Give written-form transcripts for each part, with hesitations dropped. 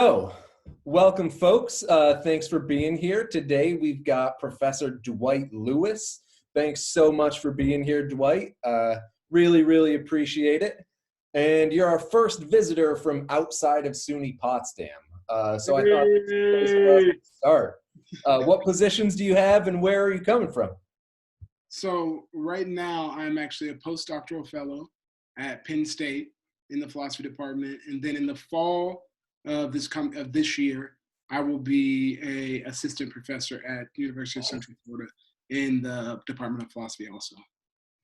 So, welcome folks. Thanks for being here. Today we've got Professor Dwight Lewis. Thanks so much for being here, Dwight. Really appreciate it. And you're our first visitor from outside of SUNY Potsdam. So I thought this was a place for us to start. What positions do you have and where are you coming from? So right now I'm actually a postdoctoral fellow at Penn State in the philosophy department. And then in the fall of this year, I will be an assistant professor at the University of Central Florida in the Department of Philosophy also.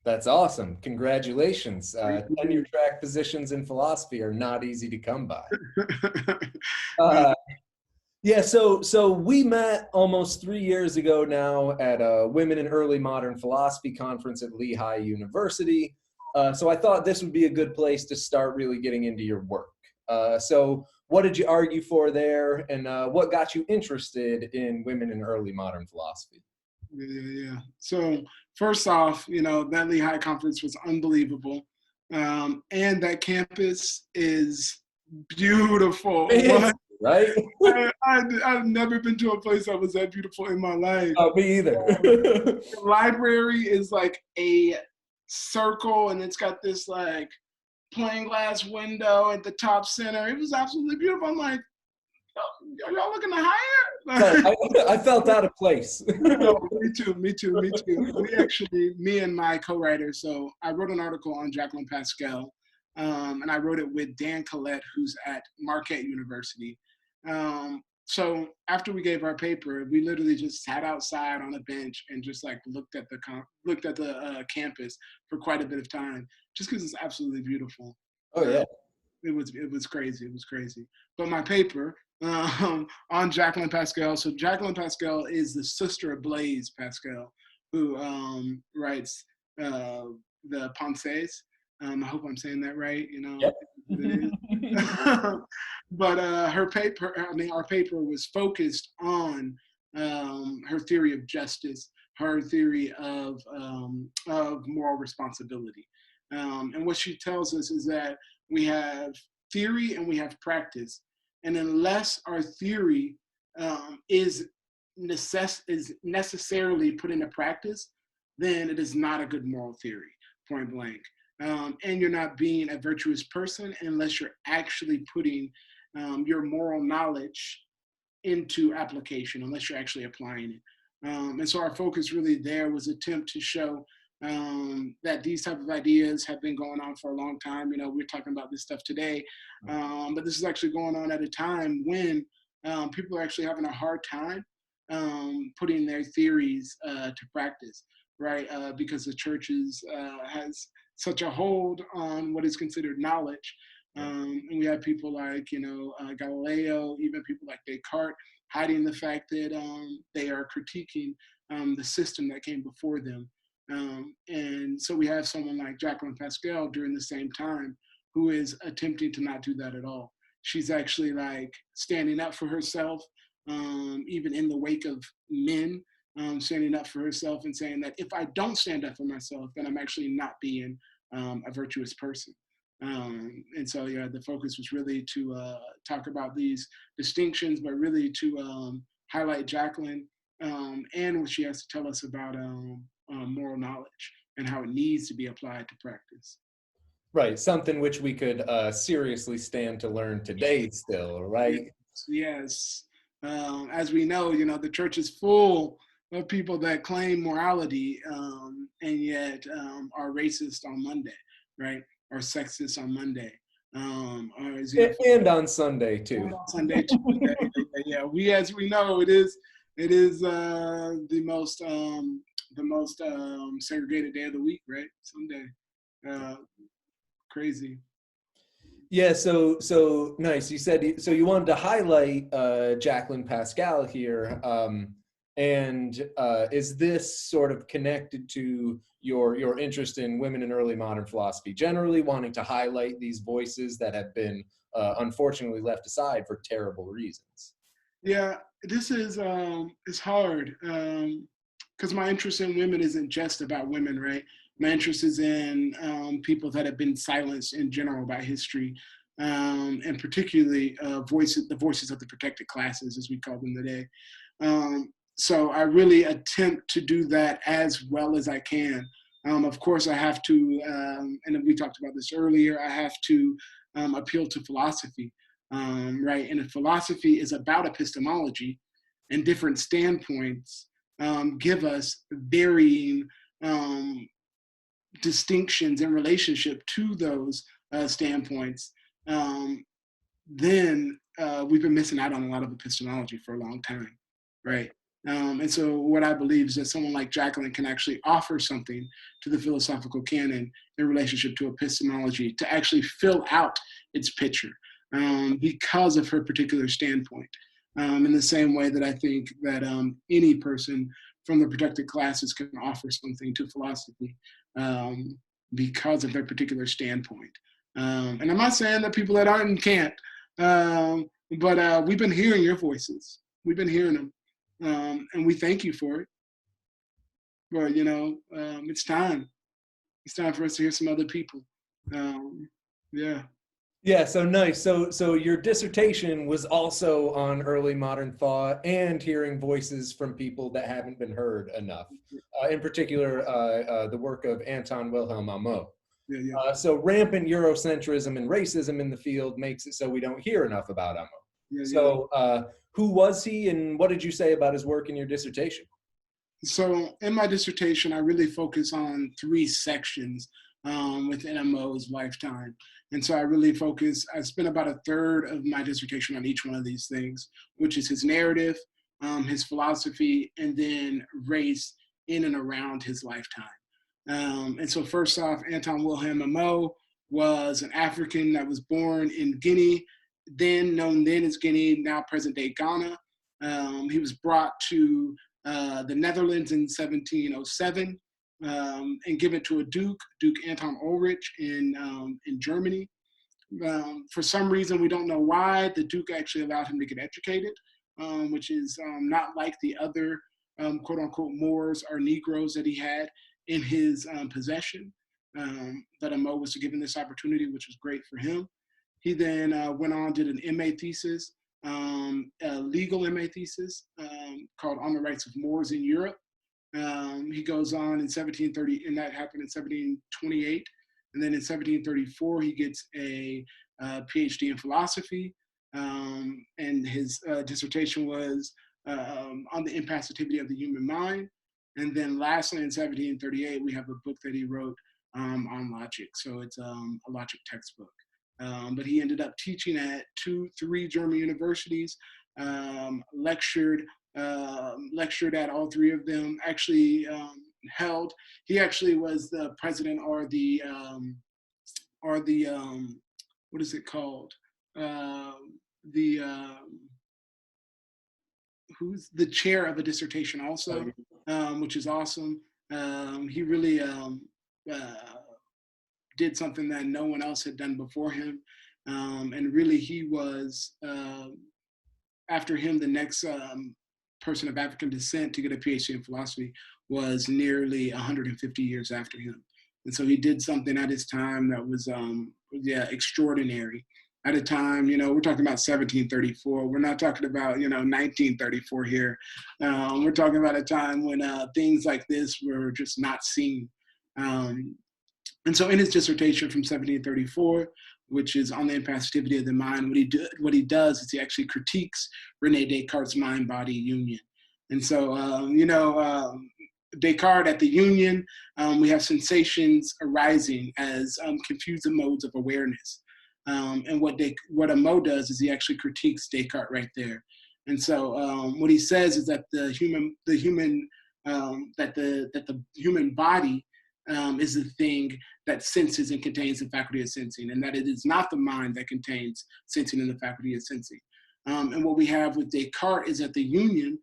That's awesome. Congratulations. Tenure track positions in philosophy are not easy to come by. Yeah, so we met almost 3 years ago now at a Women in Early Modern Philosophy conference at Lehigh University. So I thought this would be a good place to start really getting into your work. So what did you argue for there, and what got you interested in women in early modern philosophy? Yeah. So first off, that Lehigh conference was unbelievable. And that campus is beautiful. Right? I've never been to a place that was that beautiful in my life. Oh, me either. The library is like a circle, and it's got this like plain glass window at the top center. It was absolutely beautiful. I'm like, are y'all looking to hire? I felt out of place. Me too. Me and my co-writer, so I wrote an article on Jacqueline Pascal, and I wrote it with Dan Collette, who's at Marquette University. So after we gave our paper, we literally just sat outside on a bench and just like looked at the campus for quite a bit of time, just because it's absolutely beautiful. Oh yeah, it was crazy. It was crazy. But my paper on Jacqueline Pascal. So Jacqueline Pascal is the sister of Blaise Pascal, who writes the Pensées. I hope I'm saying that right. Yep. But our paper was focused on her theory of justice, her theory of moral responsibility. And what she tells us is that we have theory and we have practice. And unless our theory is necessarily put into practice, then it is not a good moral theory, point blank. And you're not being a virtuous person unless you're actually putting your moral knowledge into application, unless you're actually applying it. And so our focus really there was attempt to show that these type of ideas have been going on for a long time. We're talking about this stuff today, but this is actually going on at a time when people are actually having a hard time putting their theories to practice, right? Because the churches has such a hold on what is considered knowledge. And we have people like, Galileo, even people like Descartes, hiding the fact that they are critiquing the system that came before them. And so we have someone like Jacqueline Pascal during the same time who is attempting to not do that at all. She's actually like standing up for herself, even in the wake of men, standing up for herself and saying that if I don't stand up for myself, then I'm actually not being a virtuous person. And so, yeah, the focus was really to talk about these distinctions, but really to highlight Jacqueline and what she has to tell us about moral knowledge and how it needs to be applied to practice. Right, something which we could seriously stand to learn today still, right? Yes. As we know, the church is full of people that claim morality and yet are racist on Monday, right? Or sexist on Monday. And on Sunday too. Yeah, as we know, it is the most segregated day of the week, right? Sunday. Crazy. Yeah, so nice. You said so you wanted to highlight Jacqueline Pascal here, and is this sort of connected to your interest in women in early modern philosophy generally, wanting to highlight these voices that have been unfortunately left aside for terrible reasons? Yeah, this is it's hard because my interest in women isn't just about women, right? My interest is in people that have been silenced in general by history. and particularly the voices of the protected classes, as we call them today. So I really attempt to do that as well as I can. Of course, I have to, and we talked about this earlier, I have to appeal to philosophy, right? And if philosophy is about epistemology, and different standpoints give us varying distinctions in relationship to those standpoints, then we've been missing out on a lot of epistemology for a long time, right? And so what I believe is that someone like Jacqueline can actually offer something to the philosophical canon in relationship to epistemology to actually fill out its picture because of her particular standpoint. In the same way that I think that any person from the protected classes can offer something to philosophy because of their particular standpoint. And I'm not saying that people that aren't can't, but we've been hearing your voices. We've been hearing them. And we thank you for it. But, it's time. It's time for us to hear some other people. Yeah. Yeah, so nice. So your dissertation was also on early modern thought and hearing voices from people that haven't been heard enough. In particular, the work of Anton Wilhelm Amo. Yeah. So rampant Eurocentrism and racism in the field makes it so we don't hear enough about Amo. So who was he and what did you say about his work in your dissertation? So in my dissertation, I really focus on 3 sections within Amo's lifetime. And so I spent about a third of my dissertation on each one of these things, which is his narrative, his philosophy, and then race in and around his lifetime. And so first off, Anton Wilhelm Amo was an African that was born in Guinea, known as Guinea, now present day Ghana. He was brought to the Netherlands in 1707 and given to a Duke Anton Ulrich in Germany. For some reason, we don't know why, the Duke actually allowed him to get educated, which is not like the other quote unquote Moors or Negroes that he had in his possession. But Amo was given this opportunity, which was great for him. He then went on, did an MA thesis, a legal MA thesis called On the Rights of Moors in Europe. He goes on in 1730, and that happened in 1728. And then in 1734, he gets a PhD in philosophy. And his dissertation was on the impassivity of the human mind. And then lastly, in 1738, we have a book that he wrote on logic. So it's a logic textbook. But he ended up teaching at 3 German universities, lectured at all 3 of them, actually he actually was the president or the what is it called? Who's the chair of a dissertation also, which is awesome. He really did something that no one else had done before him. And really he was, after him, the next person of African descent to get a PhD in philosophy was nearly 150 years after him. And so he did something at his time that was, extraordinary. At a time, we're talking about 1734. We're not talking about, 1934 here. We're talking about a time when things like this were just not seen. And so in his dissertation from 1734, which is on the impassivity of the mind, what he does is he actually critiques René Descartes' mind-body union. And so, Descartes at the union, we have sensations arising as confused modes of awareness. And what Amo does is he actually critiques Descartes right there. And so what he says is that the human body is the thing that senses and contains the faculty of sensing, and that it is not the mind that contains sensing and the faculty of sensing. And what we have with Descartes is that the union,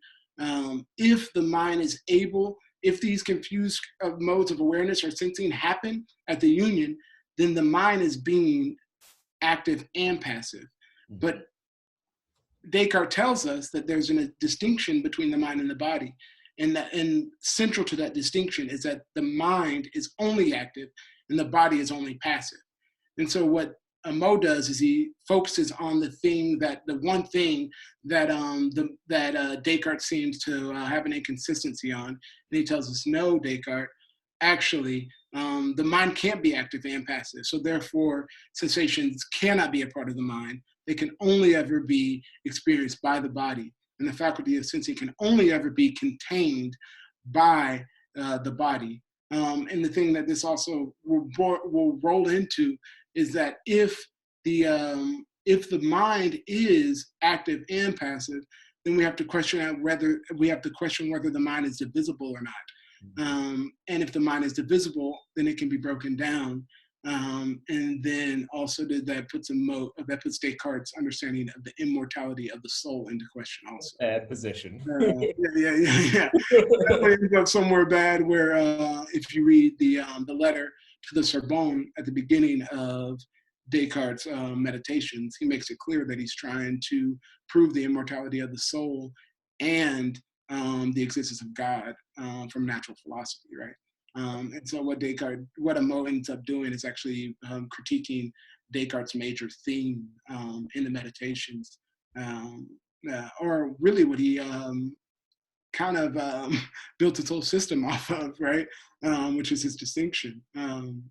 if the mind is able, if these confused modes of awareness or sensing happen at the union, then the mind is being active and passive. But Descartes tells us that there's a distinction between the mind and the body. And central to that distinction is that the mind is only active and the body is only passive. And so what Amo does is he focuses on the one thing that Descartes seems to have an inconsistency on, and he tells us, no, Descartes, actually, the mind can't be active and passive. So therefore, sensations cannot be a part of the mind. They can only ever be experienced by the body, and the faculty of sensing can only ever be contained by the body. And the thing that this also will roll into is that if the mind is active and passive, then we have to question whether the mind is divisible or not. And if the mind is divisible, then it can be broken down. And then also that puts Descartes' understanding of the immortality of the soul into question also. Bad position. Yeah. That ends up somewhere bad where if you read the letter to the Sorbonne at the beginning of Descartes' meditations, he makes it clear that he's trying to prove the immortality of the soul and the existence of God from natural philosophy, right? And so what Amo ends up doing is actually critiquing Descartes' major theme in the meditations, or really what he kind of built his whole system off of, right? Which is his distinction. And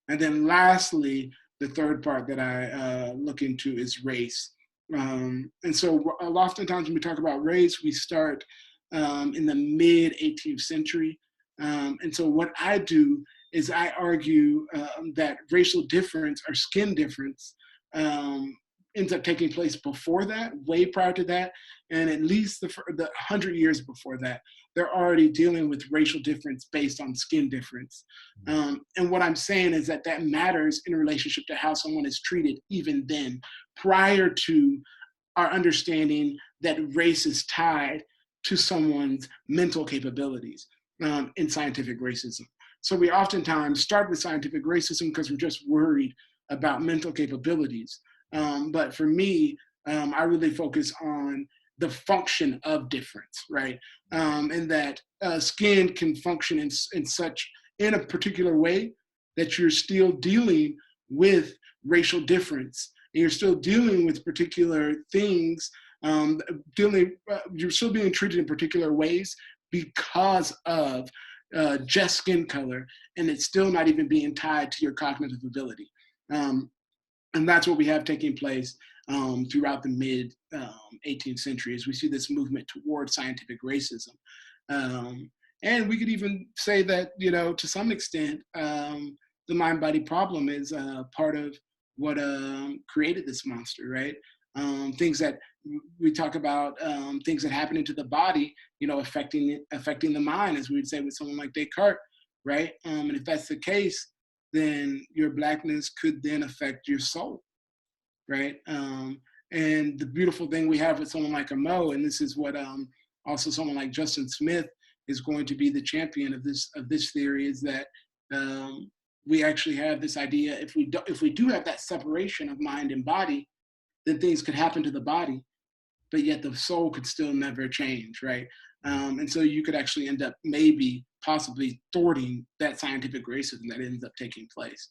then lastly, the third part that I look into is race. And so oftentimes when we talk about race, we start in the mid 18th century. And so what I do is I argue that racial difference or skin difference ends up taking place before that, way prior to that, and at least the 100 years before that, they're already dealing with racial difference based on skin difference. And what I'm saying is that matters in relationship to how someone is treated even then, prior to our understanding that race is tied to someone's mental capabilities in scientific racism. So we oftentimes start with scientific racism because we're just worried about mental capabilities. But for me, I really focus on the function of difference, right? And that skin can function in a particular way that you're still dealing with racial difference. And you're still dealing with particular things, you're still being treated in particular ways because of just skin color, and it's still not even being tied to your cognitive ability. And that's what we have taking place throughout the mid 18th century as we see this movement toward scientific racism. And we could even say that, to some extent, the mind-body problem is part of what created this monster, right? Things that we talk about, things that happen into the body, affecting the mind, as we would say with someone like Descartes, right? And if that's the case, then your Blackness could then affect your soul, right? And the beautiful thing we have with someone like Amo, and this is what also someone like Justin Smith is going to be the champion of this theory, is that we actually have this idea, if we do have that separation of mind and body, then things could happen to the body, but yet the soul could still never change, right? And so you could actually end up possibly thwarting that scientific racism that ends up taking place,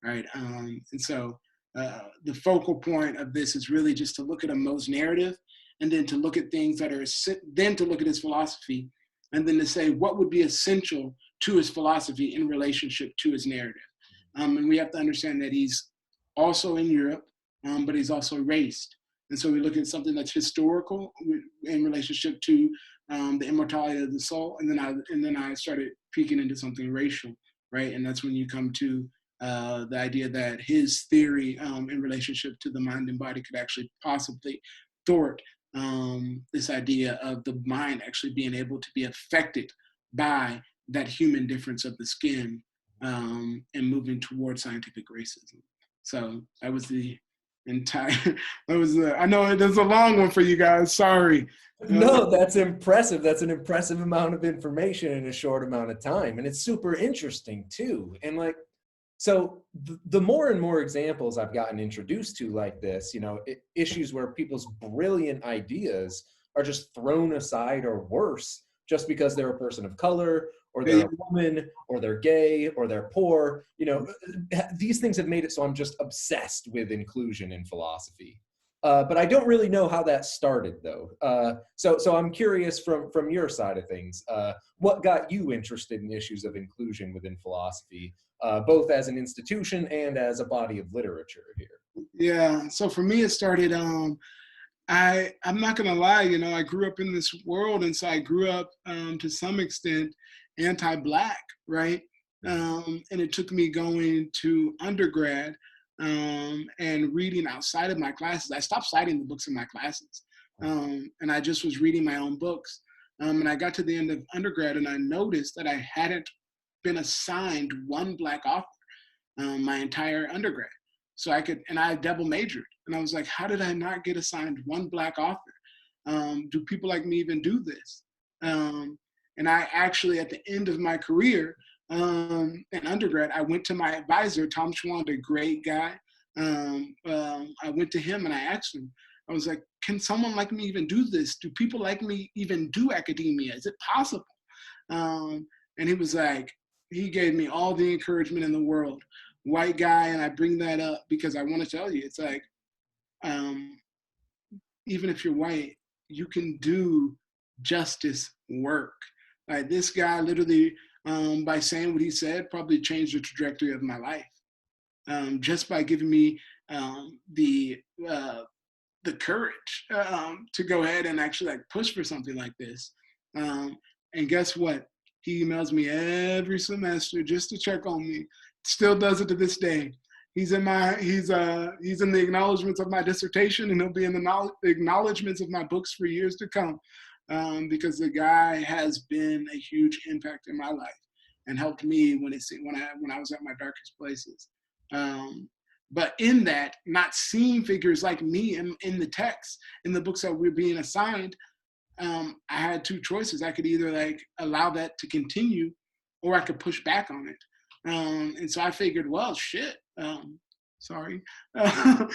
right? And so the focal point of this is really just to look at Amo's narrative, and then to look at things then to look at his philosophy, and then to say what would be essential to his philosophy in relationship to his narrative. And we have to understand that he's also in Europe, but he's also raced. And so we look at something that's historical in relationship to the immortality of the soul, and then I started peeking into something racial, right? And that's when you come to the idea that his theory in relationship to the mind and body could actually possibly thwart this idea of the mind actually being able to be affected by that human difference of the skin and moving towards scientific racism. So that was the entire, I know that's a long one for you guys, sorry. No, that's impressive. That's an impressive amount of information in a short amount of time. And it's super interesting too. And so the more and more examples I've gotten introduced to like this, issues where people's brilliant ideas are just thrown aside or worse just because they're a person of color or they're a woman, or they're gay, or they're poor. You know, these things have made it so I'm just obsessed with inclusion in philosophy. But I don't really know how that started, though. So I'm curious from your side of things, what got you interested in issues of inclusion within philosophy, both as an institution and as a body of literature here? Yeah. So for me, it started. I'm not gonna lie. You know, I grew up in this world, and so I grew up to some extent anti-Black, right? And it took me going to undergrad and reading outside of my classes. I stopped citing the books in my classes, and I just was reading my own books. And I got to the end of undergrad, and I noticed that I hadn't been assigned one Black author my entire undergrad. So and I double majored. And I was like, how did I not get assigned one Black author? Do people like me even do this? And I actually, at the end of my career in undergrad, I went to my advisor, Tom Schwand, a great guy. I went to him and I asked him, I was like, can someone like me even do this? Do people like me even do academia? Is it possible? And he was like, he gave me all the encouragement in the world. White guy, and I bring that up because I want to tell you, it's like, even if you're white, you can do justice work. Like this guy literally, by saying what he said, probably changed the trajectory of my life. Just by giving me the courage to go ahead and actually like push for something like this. And guess what? He emails me every semester just to check on me. Still does it to this day. He's in the acknowledgments of my dissertation, and he'll be in the acknowledgments of my books for years to come, because the guy has been a huge impact in my life and helped me when I was at my darkest places. But in that, not seeing figures like me in the text, in the books that we're being assigned, I had two choices. I could either like allow that to continue, or I could push back on it. And so I figured, well, shit. Sorry. Well,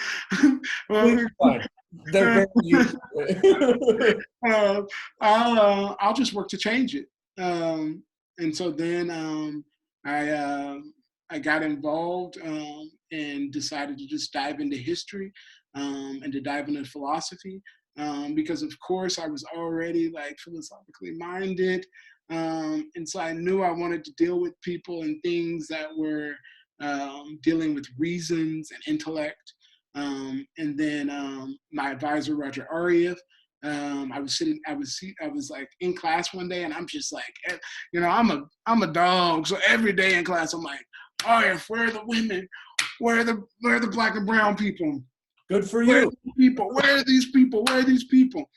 They're very useful. I'll just work to change it. And so then I got involved and decided to just dive into history and to dive into philosophy. Because of course I was already like philosophically minded. And so I knew I wanted to deal with people and things that were dealing with reasons and intellect. And then my advisor, Roger Arieff, I was like in class one day, and I'm just like, you know, I'm a dog. So every day in class, I'm like, Arieff, where are the women? Where are the Black and brown people? Good for you. Where are these people? Where are these people?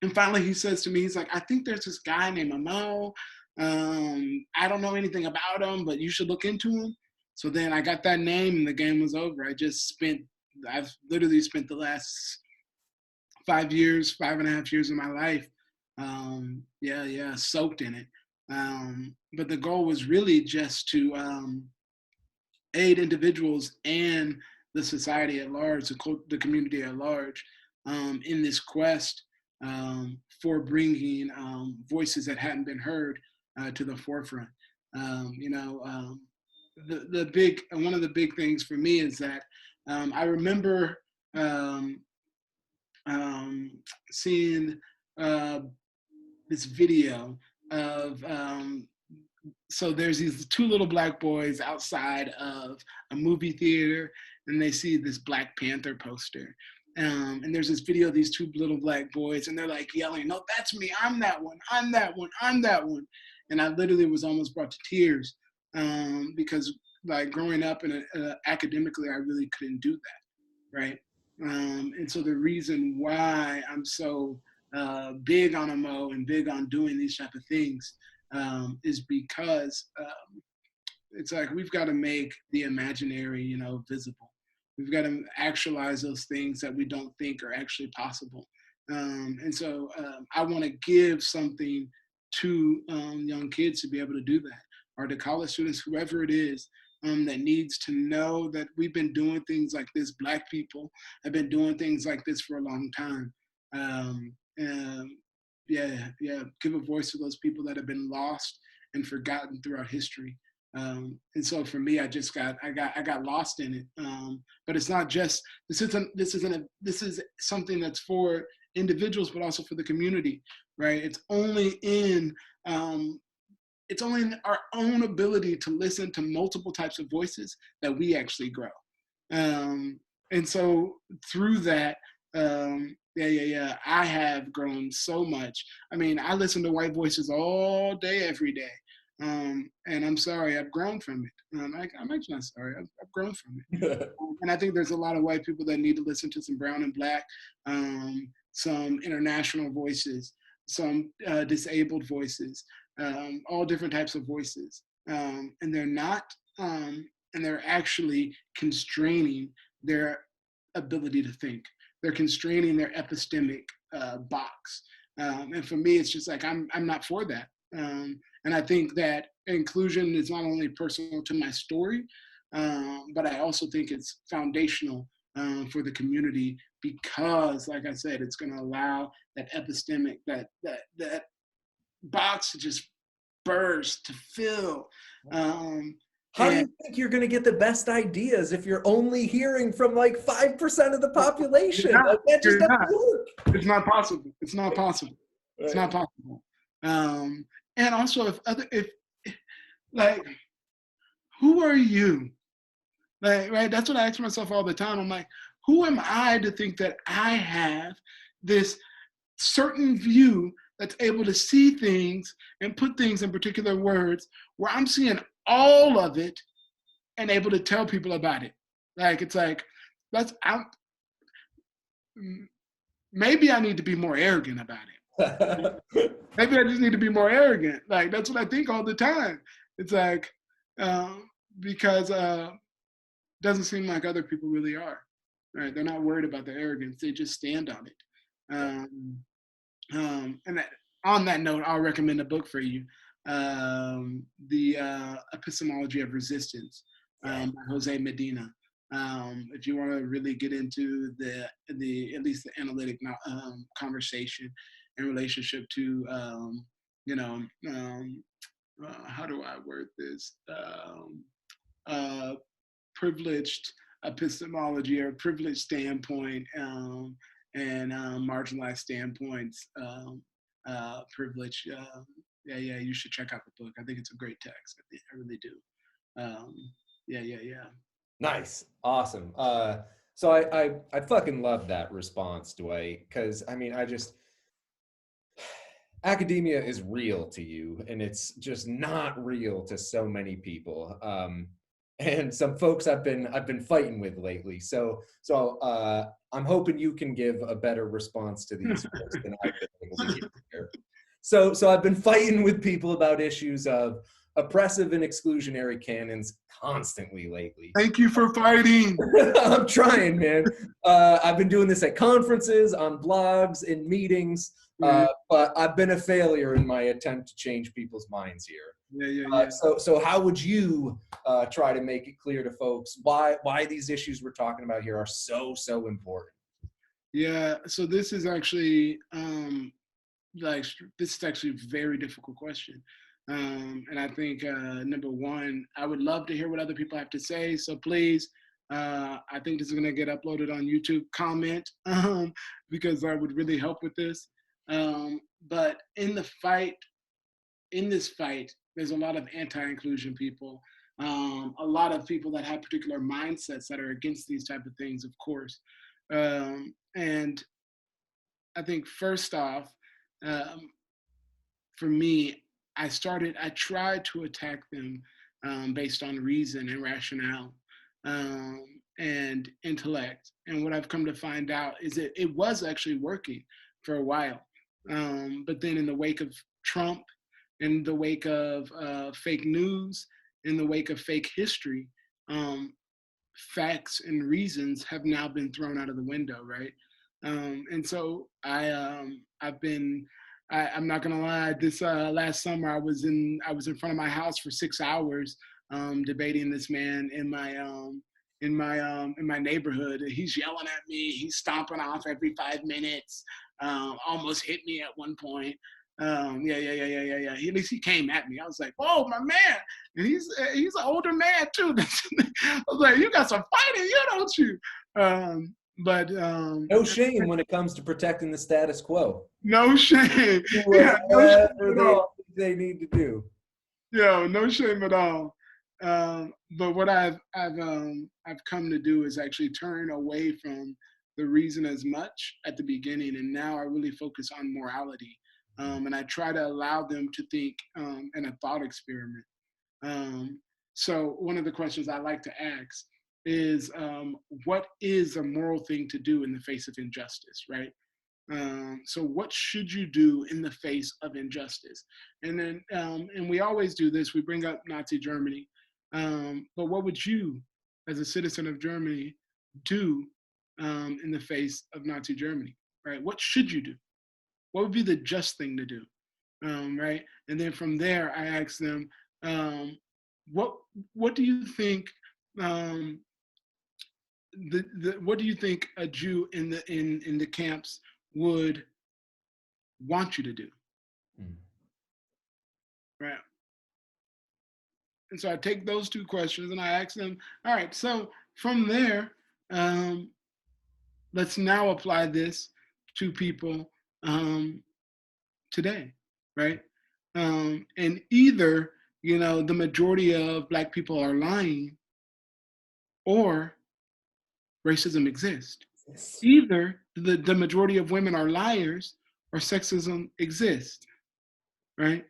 And finally he says to me, he's like, I think there's this guy named Amo. I don't know anything about him, but you should look into him. So then I got that name and the game was over. I've literally spent the last 5.5 years of my life, soaked in it. But the goal was really just to aid individuals and the society at large, the community at large, in this quest for bringing voices that hadn't been heard to the forefront. One of the big things for me is that I remember seeing this video of so there's these two little Black boys outside of a movie theater, and they see this Black Panther poster. And there's this video of these two little Black boys, and they're like yelling, no, that's me, I'm that one, I'm that one, I'm that one. And I literally was almost brought to tears because like growing up academically, I really couldn't do that, right? And so the reason why I'm so big on Amo and big on doing these type of things is because it's like we've got to make the imaginary, visible. We've got to actualize those things that we don't think are actually possible. And so I want to give something to young kids to be able to do that, or to college students, whoever it is, that needs to know that we've been doing things like this. Black people have been doing things like this for a long time. Give a voice to those people that have been lost and forgotten throughout history. And so for me, I got lost in it. But it's not just, this is something that's for individuals, but also for the community, right? It's only in our own ability to listen to multiple types of voices that we actually grow. And so through that, I have grown so much. I mean, I listen to white voices all day, every day. And I'm sorry, I've grown from it. I'm actually not sorry, I've grown from it. And I think there's a lot of white people that need to listen to some brown and black, some international voices, some disabled voices, all different types of voices. And they're actually constraining their ability to think. They're constraining their epistemic box. And for me, it's just like, I'm not for that. And I think that inclusion is not only personal to my story, but I also think it's foundational for the community, because, like I said, it's going to allow that epistemic, that box to just burst, to fill. How do you think you're going to get the best ideas if you're only hearing from like 5% of the population? That just doesn't work. It's not possible. It's not possible. Right. It's not possible. And also, if who are you? Like, right? That's what I ask myself all the time. I'm like, who am I to think that I have this certain view that's able to see things and put things in particular words, where I'm seeing all of it and able to tell people about it? Like, it's like, maybe I need to be more arrogant about it. Maybe I just need to be more arrogant. Like, that's what I think all the time. It's like, because doesn't seem like other people really are, right? They're not worried about the arrogance. They just stand on it. And on that note, I'll recommend a book for you, the Epistemology of Resistance by Jose Medina. If you want to really get into the at least the analytic conversation in relationship to how do I word this, privileged epistemology or privileged standpoint, and marginalized standpoints, privilege. You should check out the book. I think it's a great text. I really do. Nice. Awesome. So I fucking love that response, Dwight, because I mean, academia is real to you, and it's just not real to so many people. And some folks I've been fighting with lately. So I'm hoping you can give a better response to these folks than I've been able to give here. So I've been fighting with people about issues of oppressive and exclusionary canons constantly lately. Thank you for fighting. I'm trying, man. I've been doing this at conferences, on blogs, in meetings, but I've been a failure in my attempt to change people's minds here. So how would you try to make it clear to folks why these issues we're talking about here are so important? Yeah, so this is actually a very difficult question. And I think number one, I would love to hear what other people have to say. So please, I think this is going to get uploaded on YouTube. Comment, because that would really help with this. But in this fight, there's a lot of anti-inclusion people, a lot of people that have particular mindsets that are against these type of things, of course. And I think first off, for me, I tried to attack them based on reason and rationale and intellect. And what I've come to find out is that it was actually working for a while. But then in the wake of Trump, in the wake of fake news, in the wake of fake history, facts and reasons have now been thrown out of the window, right? And so I'm not gonna lie. This last summer, I was in front of my house for 6 hours, debating this man in my neighborhood. He's yelling at me. He's stomping off every 5 minutes. Almost hit me at one point. Yeah. At least he came at me. I was like, "Oh, my man!" And he's an older man too. I was like, "You got some fight in you, don't you?" But No shame when it comes to protecting the status quo. no shame. Yeah, no shame Whatever at all. they need to do. Yeah, no shame at all. But what I've come to do is actually turn away from the reason as much at the beginning, and now I really focus on morality, and I try to allow them to think in a thought experiment. So one of the questions I like to ask is, what is a moral thing to do in the face of injustice, right? So what should you do in the face of injustice? And then, and we always do this, we bring up Nazi Germany, but what would you, as a citizen of Germany, do in the face of Nazi Germany, right? What should you do? What would be the just thing to do, right? And then from there, I ask them, what do you think, what do you think a Jew in the camps would want you to do, right? And so I take those two questions and I ask them, all right, so from there, let's now apply this to people today, right? And either, the majority of Black people are lying, or racism exists. Yes. Either the majority of women are liars, or sexism exists, right?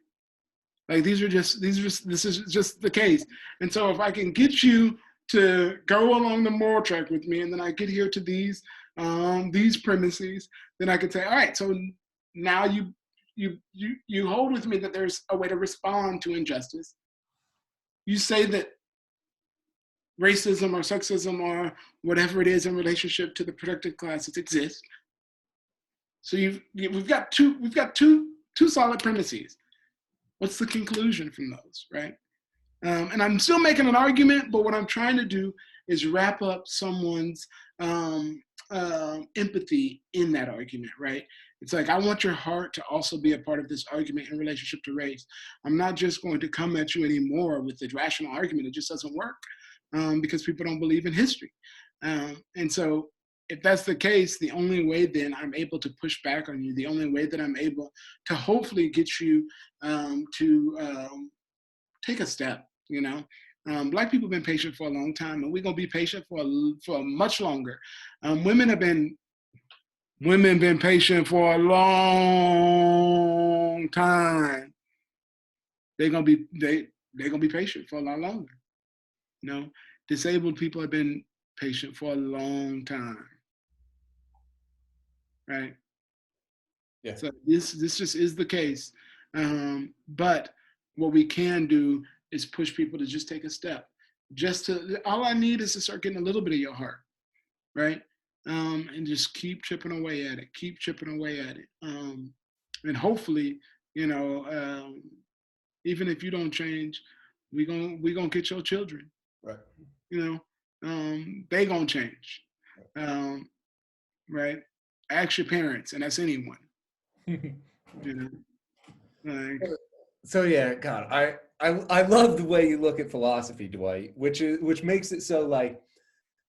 Like this is just the case. And so if I can get you to go along the moral track with me, and then I get here to these premises, then I could say, all right, so now you hold with me that there's a way to respond to injustice. You say that racism or sexism or whatever it is in relationship to the protected classes exists. So we've got two solid premises. What's the conclusion from those, right? And I'm still making an argument, but what I'm trying to do is wrap up someone's empathy in that argument, right? It's like, I want your heart to also be a part of this argument in relationship to race. I'm not just going to come at you anymore with the rational argument. It just doesn't work because people don't believe in history. And so if that's the case, the only way then I'm able to push back on you, the only way that I'm able to hopefully get you to take a step, Black people have been patient for a long time, and we're going to be patient for much longer. Women been patient for a long time. They're gonna be patient for a lot longer. Disabled people have been patient for a long time, right? Yeah. So this just is the case. But what we can do is push people to just take a step. All I need is to start getting a little bit of your heart, right? And just keep chipping away at it. And hopefully, even if you don't change, we gonna get your children, right? They gonna change, right? Ask your parents, and that's anyone. So yeah, God, I love the way you look at philosophy, Dwight, which makes it so like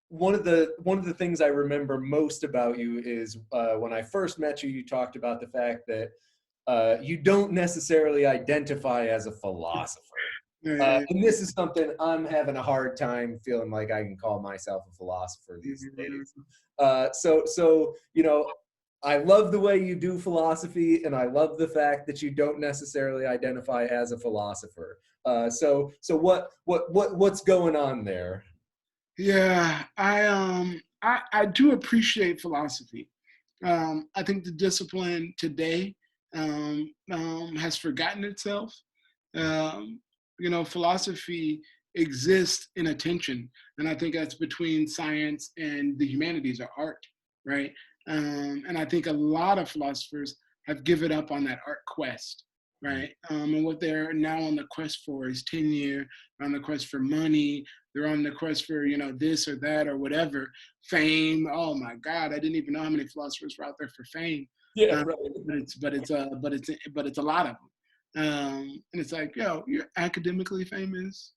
one of the things I remember most about you is when I first met you, you talked about the fact that you don't necessarily identify as a philosopher. And this is something I'm having a hard time feeling like I can call myself a philosopher these days. So I love the way you do philosophy, and I love the fact that you don't necessarily identify as a philosopher. So what's going on there? Yeah, I do appreciate philosophy. I think the discipline today has forgotten itself. Philosophy exists in a tension, and I think that's between science and the humanities or art, right? And I think a lot of philosophers have given up on that art quest, right? And what they're now on the quest for is tenure, on the quest for money, they're on the quest for, this or that or whatever, fame. Oh my God, I didn't even know how many philosophers were out there for fame. Yeah, right. But it's a lot of them. And it's like, yo, you're academically famous.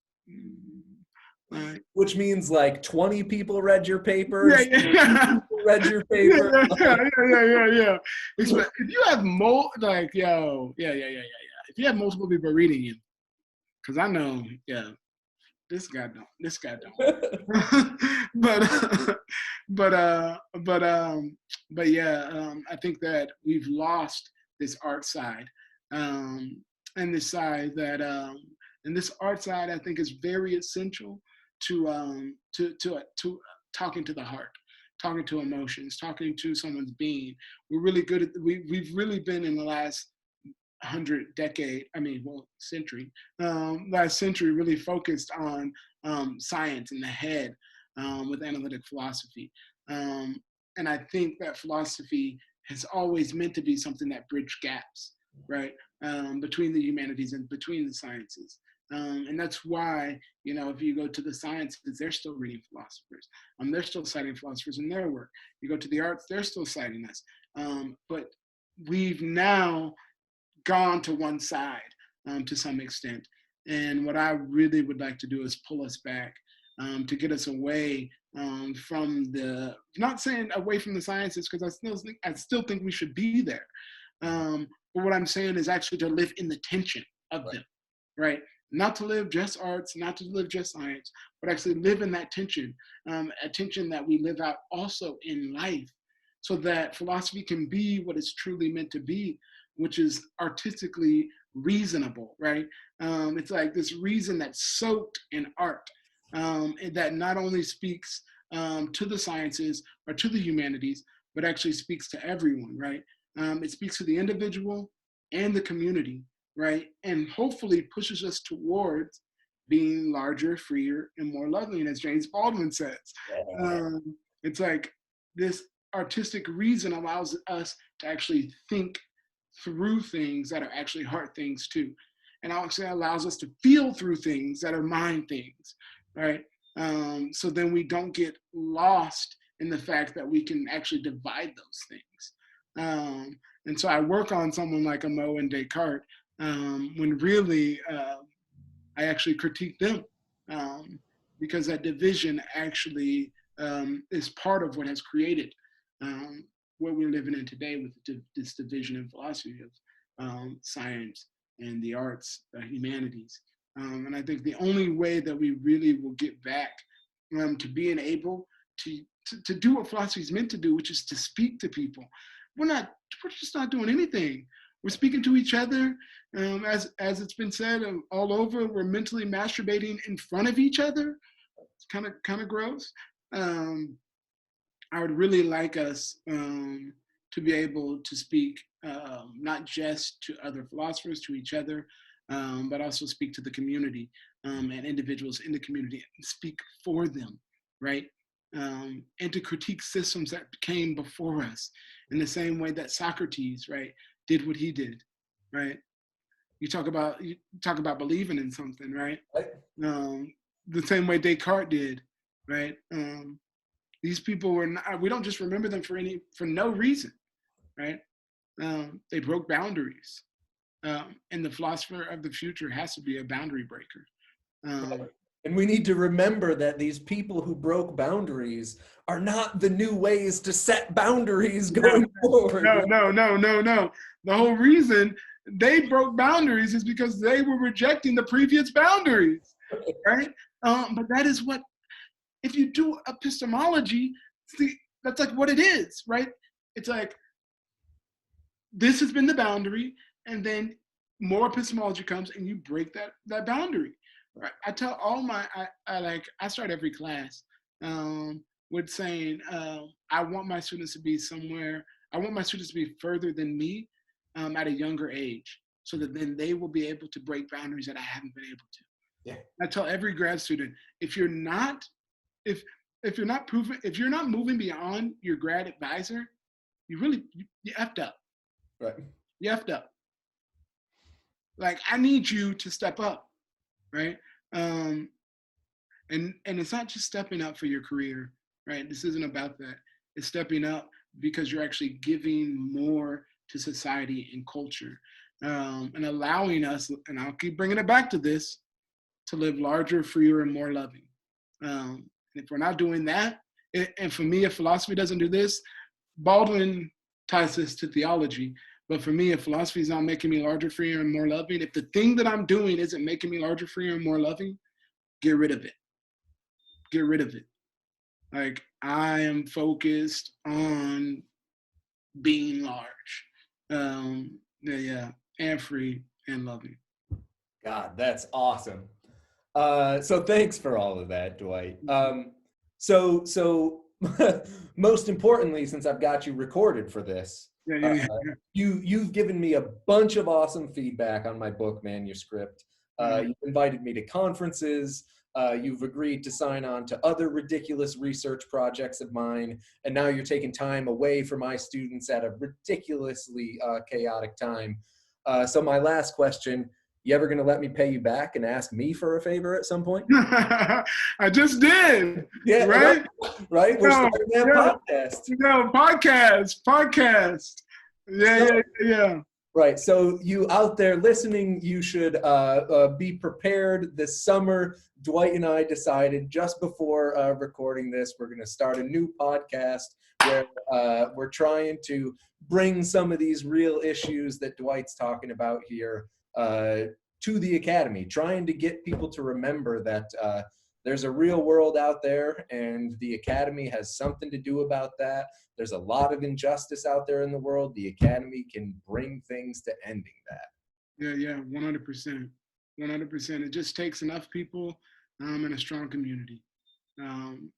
Like, Which means like 20 people read your yeah, papers, yeah. people read your Yeah, paper. yeah. If you have like, yo, yeah. If you have multiple people reading you, because I know, yeah, this guy don't. but but yeah, I think that we've lost this art side, and this side that and this art side I think is very essential to talking to the heart, talking to emotions, talking to someone's being. We're really good at we've really been in the last last century really focused on science in the head with analytic philosophy. And I think that philosophy has always meant to be something that bridged gaps, right, between the humanities and between the sciences. And that's why, if you go to the sciences, they're still reading philosophers. They're still citing philosophers in their work. You go to the arts, they're still citing us. But we've now gone to one side to some extent. And what I really would like to do is pull us back to get us away from not saying away from the sciences, because I still think we should be there. But what I'm saying is actually to live in the tension of them, right? Not to live just arts, not to live just science, but actually live in that tension, a tension that we live out also in life, so that philosophy can be what it's truly meant to be, which is artistically reasonable, right? It's like this reason that's soaked in art, that not only speaks to the sciences or to the humanities, but actually speaks to everyone, right? It speaks to the individual and the community, right? And hopefully pushes us towards being larger, freer, and more lovely, as James Baldwin says. It's like this artistic reason allows us to actually think through things that are actually heart things too. And actually allows us to feel through things that are mind things, right? So then we don't get lost in the fact that we can actually divide those things. And so I work on someone like Amo and Descartes, when really I actually critique them, because that division actually is part of what has created what we're living in today with this division in philosophy of science and the arts, the humanities. And I think the only way that we really will get back to being able to do what philosophy is meant to do, which is to speak to people. We're just not doing anything. We're speaking to each other, as it's been said all over. We're mentally masturbating in front of each other. It's kind of gross. I would really like us to be able to speak not just to other philosophers, to each other, but also speak to the community and individuals in the community and speak for them, right? And to critique systems that came before us in the same way that Socrates, right, did what he did, right? You talk about believing in something, right? The same way Descartes did, right? These people were not, we don't just remember them for no reason, right? They broke boundaries. And the philosopher of the future has to be a boundary breaker. And we need to remember that these people who broke boundaries are not the new ways to set boundaries going forward. No. The whole reason they broke boundaries is because they were rejecting the previous boundaries, right? But that is what, if you do epistemology, see, that's like what it is, right? It's like, this has been the boundary, and then more epistemology comes and you break that boundary. Right? I tell all I start every class with saying, I want my students to be further than me at a younger age, so that then they will be able to break boundaries that I haven't been able to. Yeah. I tell every grad student, if you're not moving beyond your grad advisor, you effed up. Right. You effed up. Like, I need you to step up, right? And it's not just stepping up for your career, right? This isn't about that. It's stepping up because you're actually giving more to society and culture, and allowing us, and I'll keep bringing it back to this, to live larger, freer, and more loving. And if we're not doing that, and for me, if philosophy doesn't do this, Baldwin ties this to theology, but for me, if philosophy is not making me larger, freer, and more loving, if the thing that I'm doing isn't making me larger, freer, and more loving, get rid of it. Get rid of it. Like, I am focused on being large, and free and loving. God, that's awesome. So thanks for all of that, Dwight. So most importantly, since I've got you recorded for this, you've given me a bunch of awesome feedback on my book manuscript. You've invited me to conferences. You've agreed to sign on to other ridiculous research projects of mine, and now you're taking time away from my students at a ridiculously chaotic time. So my last question, you ever going to let me pay you back and ask me for a favor at some point? I just did. Yeah, right? Right? We're starting that podcast. Podcast. Yeah. Right. So you out there listening, you should be prepared this summer. Dwight and I decided just before recording this, we're going to start a new podcast where we're trying to bring some of these real issues that Dwight's talking about here to the academy, trying to get people to remember that there's a real world out there and the academy has something to do about that. There's a lot of injustice out there in the world. The academy can bring things to ending that. Yeah, 100%. 100%. It just takes enough people and a strong community. And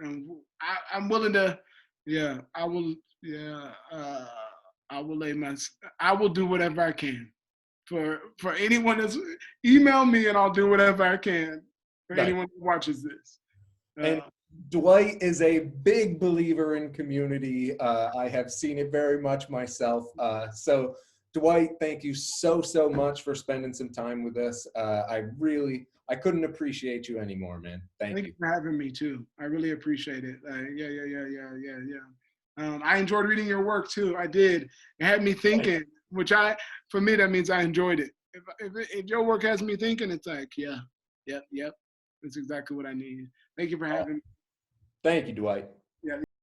I'm willing to, I will do whatever I can. For anyone that's, email me and I'll do whatever I can for anyone who watches this. And Dwight is a big believer in community. I have seen it very much myself. So Dwight, thank you so much for spending some time with us. I couldn't appreciate you anymore, man. Thank you for having me too. I really appreciate it. I enjoyed reading your work too. I did. It had me thinking, for me, that means I enjoyed it. If your work has me thinking, it's like, yep. That's exactly what I need. Thank you for having me. Thank you, Dwight. Yeah.